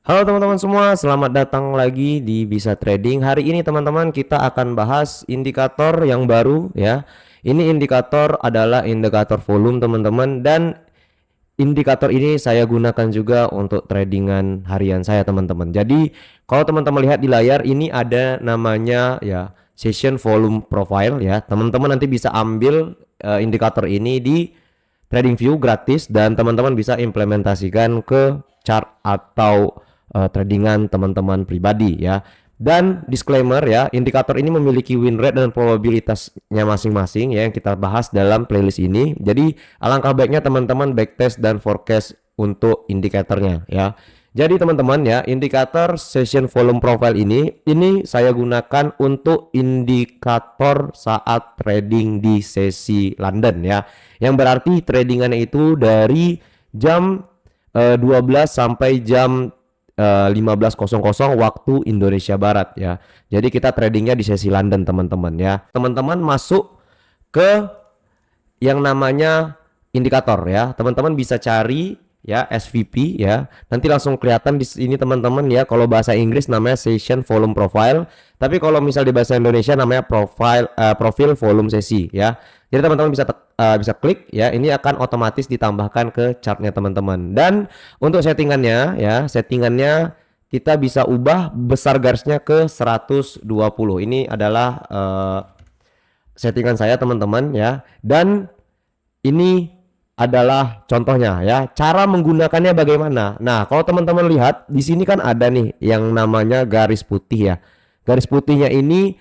Halo teman-teman semua, selamat datang lagi di Bisa Trading. Hari ini teman-teman kita akan bahas indikator yang baru ya. Ini indikator adalah indikator volume teman-teman, dan indikator ini saya gunakan juga untuk tradingan harian saya teman-teman. Jadi kalau teman-teman lihat di layar ini ada namanya ya session volume profile ya. Teman-teman nanti bisa ambil indikator ini di TradingView gratis, dan teman-teman bisa implementasikan ke chart atau tradingan teman-teman pribadi ya. Dan disclaimer ya, indikator ini memiliki win rate dan probabilitasnya masing-masing ya, yang kita bahas dalam playlist ini. Jadi alangkah baiknya teman-teman backtest dan forecast untuk indikatornya ya. Jadi teman-teman ya, indikator session volume profile ini saya gunakan untuk indikator saat trading di sesi London ya. Yang berarti tradingannya itu dari jam 12 sampai jam 15.00 waktu Indonesia Barat ya. Jadi kita tradingnya di sesi London teman-teman ya. Teman-teman masuk ke yang namanya indikator ya. Teman-teman bisa cari ya SVP ya. Nanti langsung kelihatan di sini teman-teman ya. Kalau bahasa Inggris namanya Session Volume Profile. Tapi kalau misal di bahasa Indonesia namanya profil volume sesi ya. Jadi teman-teman bisa klik ya. Ini akan otomatis ditambahkan ke chartnya teman-teman. Dan untuk settingannya kita bisa ubah besar garisnya ke 120. Ini adalah settingan saya teman-teman ya. Dan ini adalah contohnya ya. Cara menggunakannya bagaimana? Nah, kalau teman-teman lihat di sini kan ada nih yang namanya garis putih ya. Garis putihnya ini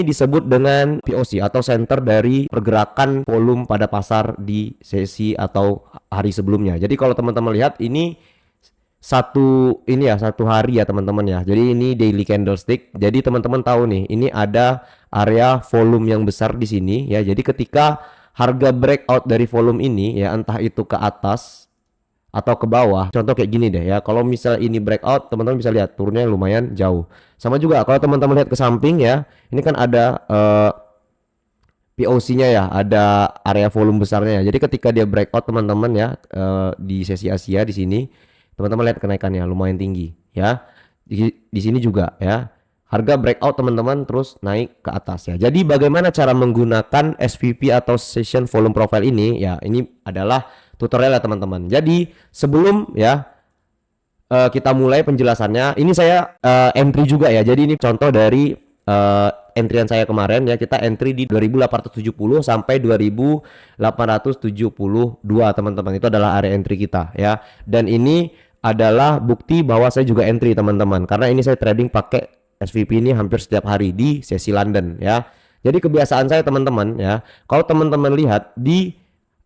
disebut dengan POC atau center dari pergerakan volume pada pasar di sesi atau hari sebelumnya. Jadi kalau teman-teman lihat ini satu hari ya teman-teman ya. Jadi ini daily candlestick. Jadi teman-teman tahu nih, ini ada area volume yang besar di sini ya. Jadi ketika harga breakout dari volume ini ya, entah itu ke atas atau ke bawah. Contoh kayak gini deh ya. Kalau misal ini breakout, teman-teman bisa lihat turunnya lumayan jauh. Sama juga kalau teman-teman lihat ke samping ya, ini kan ada POC-nya ya, ada area volume besarnya ya. Jadi ketika dia breakout teman-teman ya, di sesi Asia di sini, teman-teman lihat kenaikannya lumayan tinggi ya. Di sini juga ya. Harga breakout teman-teman terus naik ke atas ya. Jadi bagaimana cara menggunakan SVP atau Session Volume Profile ini ya, ini adalah tutorial ya teman-teman. Jadi sebelum ya kita mulai penjelasannya, ini saya entry juga ya. Jadi ini contoh dari entryan saya kemarin ya. Kita entry di 2870 sampai 2872 teman-teman. Itu adalah area entry kita ya. Dan ini adalah bukti bahwa saya juga entry teman-teman. Karena ini saya trading pakai SVP ini hampir setiap hari di sesi London ya. Jadi kebiasaan saya teman-teman ya. Kalau teman-teman lihat di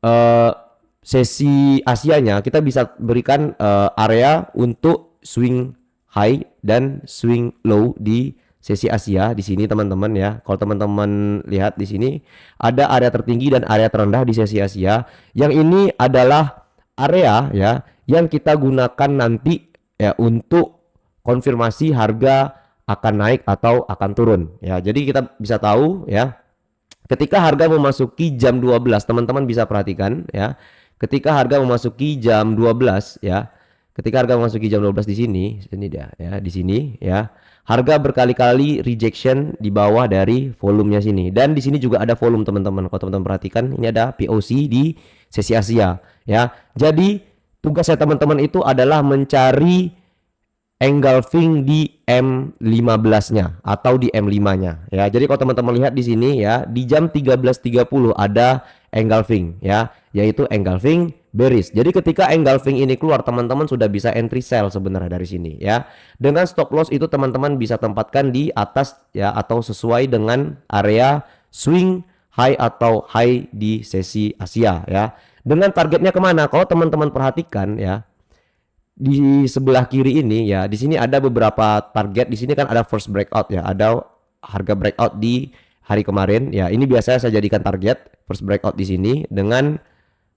uh, sesi Asianya, kita bisa berikan area untuk swing high dan swing low di sesi Asia di sini teman-teman ya. Kalau teman-teman lihat di sini ada area tertinggi dan area terendah di sesi Asia. Yang ini adalah area ya yang kita gunakan nanti ya untuk konfirmasi harga akan naik atau akan turun ya. Jadi kita bisa tahu ya, ketika harga memasuki jam 12, teman-teman bisa perhatikan ya. Ketika harga memasuki jam 12 ya. Ketika harga memasuki jam 12 di sini dia ya, di sini ya. Harga berkali-kali rejection di bawah dari volumenya sini. Dan di sini juga ada volume teman-teman. Kalau teman-teman perhatikan, ini ada POC di sesi Asia ya. Jadi tugasnya teman-teman itu adalah mencari engulfing di M15-nya atau di M5-nya ya. Jadi kalau teman-teman lihat di sini ya, di jam 13.30 ada engulfing ya, yaitu engulfing bearish. Jadi ketika engulfing ini keluar, teman-teman sudah bisa entry sell sebenarnya dari sini ya. Dengan stop loss itu teman-teman bisa tempatkan di atas ya, atau sesuai dengan area swing high atau high di sesi Asia ya. Dengan targetnya kemana? Kalau teman-teman perhatikan ya, di sebelah kiri ini ya, di sini ada beberapa target. Di sini kan ada first breakout ya, ada harga breakout di hari kemarin ya. Ini biasanya saya jadikan target first breakout di sini, dengan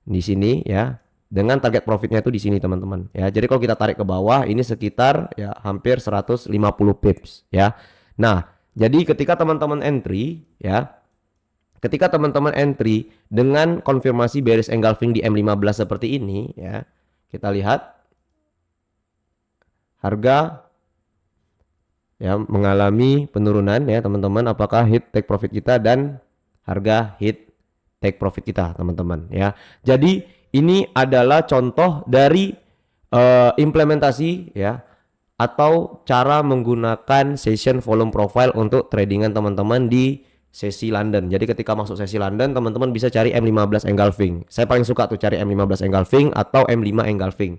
di sini ya, dengan target profitnya itu di sini teman-teman ya. Jadi kalau kita tarik ke bawah ini sekitar ya hampir 150 pips ya. Nah, jadi ketika teman-teman entry ya, ketika teman-teman entry dengan konfirmasi bearish engulfing di M15 seperti ini ya, kita lihat harga ya mengalami penurunan ya teman-teman, apakah hit take profit kita dan harga hit take profit kita teman-teman ya. Jadi ini adalah contoh dari implementasi ya atau cara menggunakan session volume profile untuk tradingan teman-teman di sesi London. Jadi ketika masuk sesi London teman-teman bisa cari M15 engulfing. Saya paling suka tuh cari M15 engulfing atau M5 engulfing.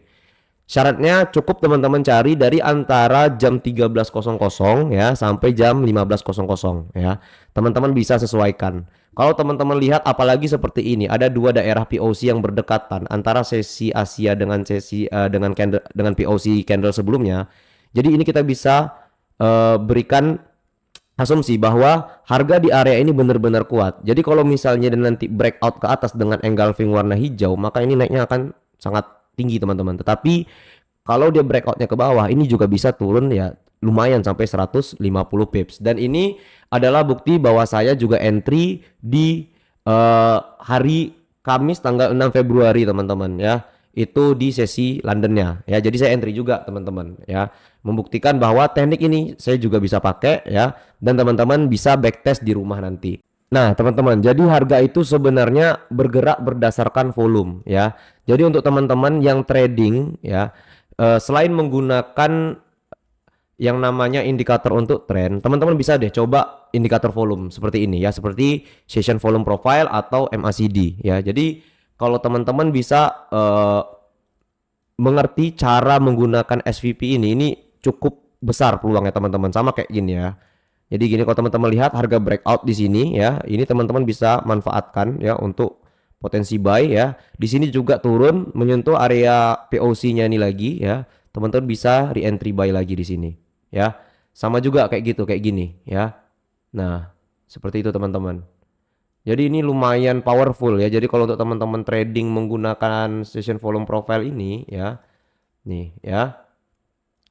Syaratnya cukup teman-teman cari dari antara jam 13.00 ya sampai jam 15.00 ya. Teman-teman bisa sesuaikan. Kalau teman-teman lihat apalagi seperti ini, ada dua daerah POC yang berdekatan antara sesi Asia dengan sesi dengan POC candle sebelumnya. Jadi ini kita bisa berikan asumsi bahwa harga di area ini benar-benar kuat. Jadi kalau misalnya nanti breakout ke atas dengan engulfing warna hijau, maka ini naiknya akan sangat tinggi teman-teman. Tetapi kalau dia breakoutnya ke bawah, ini juga bisa turun ya lumayan sampai 150 pips. Dan ini adalah bukti bahwa saya juga entry di hari Kamis tanggal 6 Februari teman-teman ya. Itu di sesi Londonnya ya. Jadi saya entry juga teman-teman ya. Membuktikan bahwa teknik ini saya juga bisa pakai ya. Dan teman-teman bisa backtest di rumah nanti. Nah, teman-teman, jadi harga itu sebenarnya bergerak berdasarkan volume ya. Jadi untuk teman-teman yang trading ya, selain menggunakan yang namanya indikator untuk trend, teman-teman bisa deh coba indikator volume seperti ini ya, seperti session volume profile atau MACD ya. Jadi kalau teman-teman bisa mengerti cara menggunakan SVP ini cukup besar peluangnya teman-teman, sama kayak gini ya. Jadi gini, kalau teman-teman lihat harga breakout di sini ya, ini teman-teman bisa manfaatkan ya untuk potensi buy ya. Di sini juga turun menyentuh area POC-nya ini lagi ya. Teman-teman bisa re-entry buy lagi di sini ya. Sama juga kayak gitu, kayak gini ya. Nah, seperti itu teman-teman. Jadi ini lumayan powerful ya. Jadi kalau untuk teman-teman trading menggunakan session volume profile ini ya. Nih ya.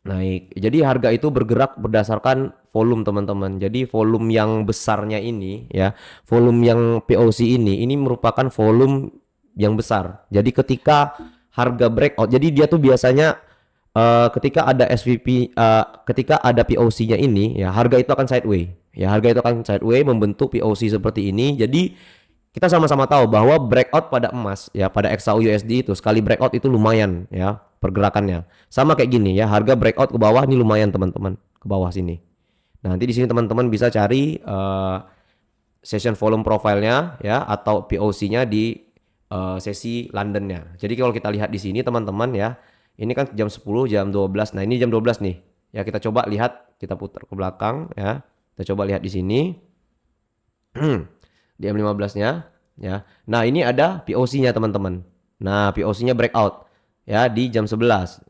Naik. Jadi harga itu bergerak berdasarkan volume teman-teman. Jadi volume yang besarnya ini ya, volume yang POC ini merupakan volume yang besar. Jadi ketika harga breakout, jadi dia tuh biasanya ketika ada SVP, ketika ada POC-nya ini ya, harga itu akan sideway. Ya, harga itu akan sideway membentuk POC seperti ini. Jadi kita sama-sama tahu bahwa breakout pada emas ya, pada XAU USD itu sekali breakout itu lumayan ya pergerakannya. Sama kayak gini ya, harga breakout ke bawah ini lumayan teman-teman, ke bawah sini. Nah, nanti di sini teman-teman bisa cari session volume profile-nya ya atau POC-nya di sesi London-nya. Jadi kalau kita lihat di sini teman-teman ya, ini kan jam 10, jam 12. Nah, ini jam 12 nih. Ya, kita coba lihat, kita putar ke belakang ya. Kita coba lihat di sini. Di M15-nya ya. Nah, ini ada POC-nya teman-teman. Nah, POC-nya breakout ya di jam 11.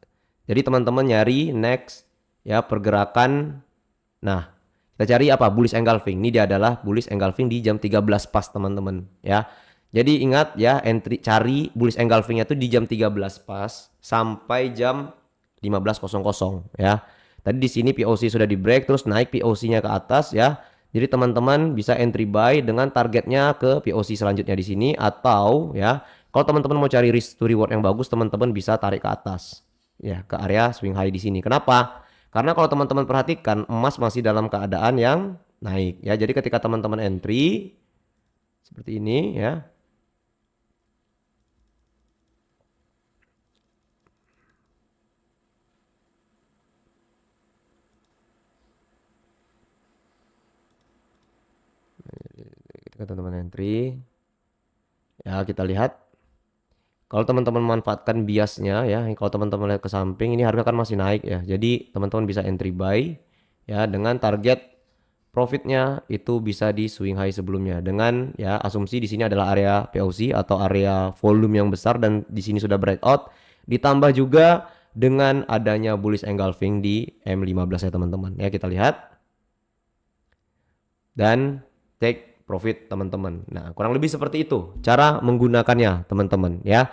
Jadi teman-teman nyari next ya pergerakan. Nah, kita cari apa? Bullish engulfing. Ini dia adalah bullish engulfing di jam 13 pas teman-teman ya. Jadi ingat ya, entry cari bullish engulfing-nya itu di jam 13 pas sampai jam 15.00 ya. Tadi di sini POC sudah di break, terus naik POC-nya ke atas ya. Jadi teman-teman bisa entry buy dengan targetnya ke POC selanjutnya di sini, atau ya kalau teman-teman mau cari risk to reward yang bagus, teman-teman bisa tarik ke atas ya, ke area swing high di sini. Kenapa? Karena kalau teman-teman perhatikan emas masih dalam keadaan yang naik ya. Jadi ketika teman-teman entry seperti ini ya. Ketika teman-teman entry ya, kita lihat kalau teman-teman manfaatkan biasnya ya, kalau teman-teman lihat ke samping ini harga kan masih naik ya. Jadi teman-teman bisa entry buy ya dengan target profitnya itu bisa di swing high sebelumnya, dengan ya asumsi di sini adalah area POC atau area volume yang besar dan di sini sudah breakout, ditambah juga dengan adanya bullish engulfing di M15 ya teman-teman. Ya, kita lihat dan take profit teman-teman. Nah, kurang lebih seperti itu cara menggunakannya teman-teman ya.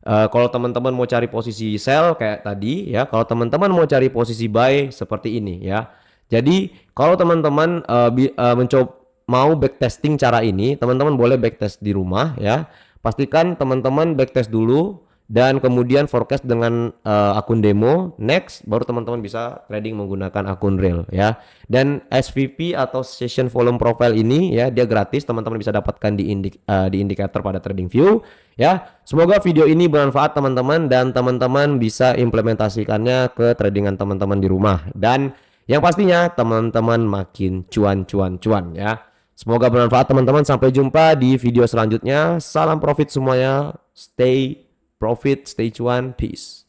Kalau teman-teman mau cari posisi sell kayak tadi ya, kalau teman-teman mau cari posisi buy seperti ini ya. Jadi kalau teman-teman mencoba mau backtesting cara ini, teman-teman boleh backtest di rumah ya. Pastikan teman-teman backtest dulu dan kemudian forecast dengan akun demo. Next, baru teman-teman bisa trading menggunakan akun real ya. Dan SVP atau Session Volume Profile ini ya, dia gratis, teman-teman bisa dapatkan di indikator pada TradingView ya. Semoga video ini bermanfaat teman-teman, dan teman-teman bisa implementasikannya ke tradingan teman-teman di rumah, dan yang pastinya teman-teman makin cuan ya. Semoga bermanfaat teman-teman. Sampai jumpa di video selanjutnya. Salam profit semuanya. Stay profit, stay cuan, peace.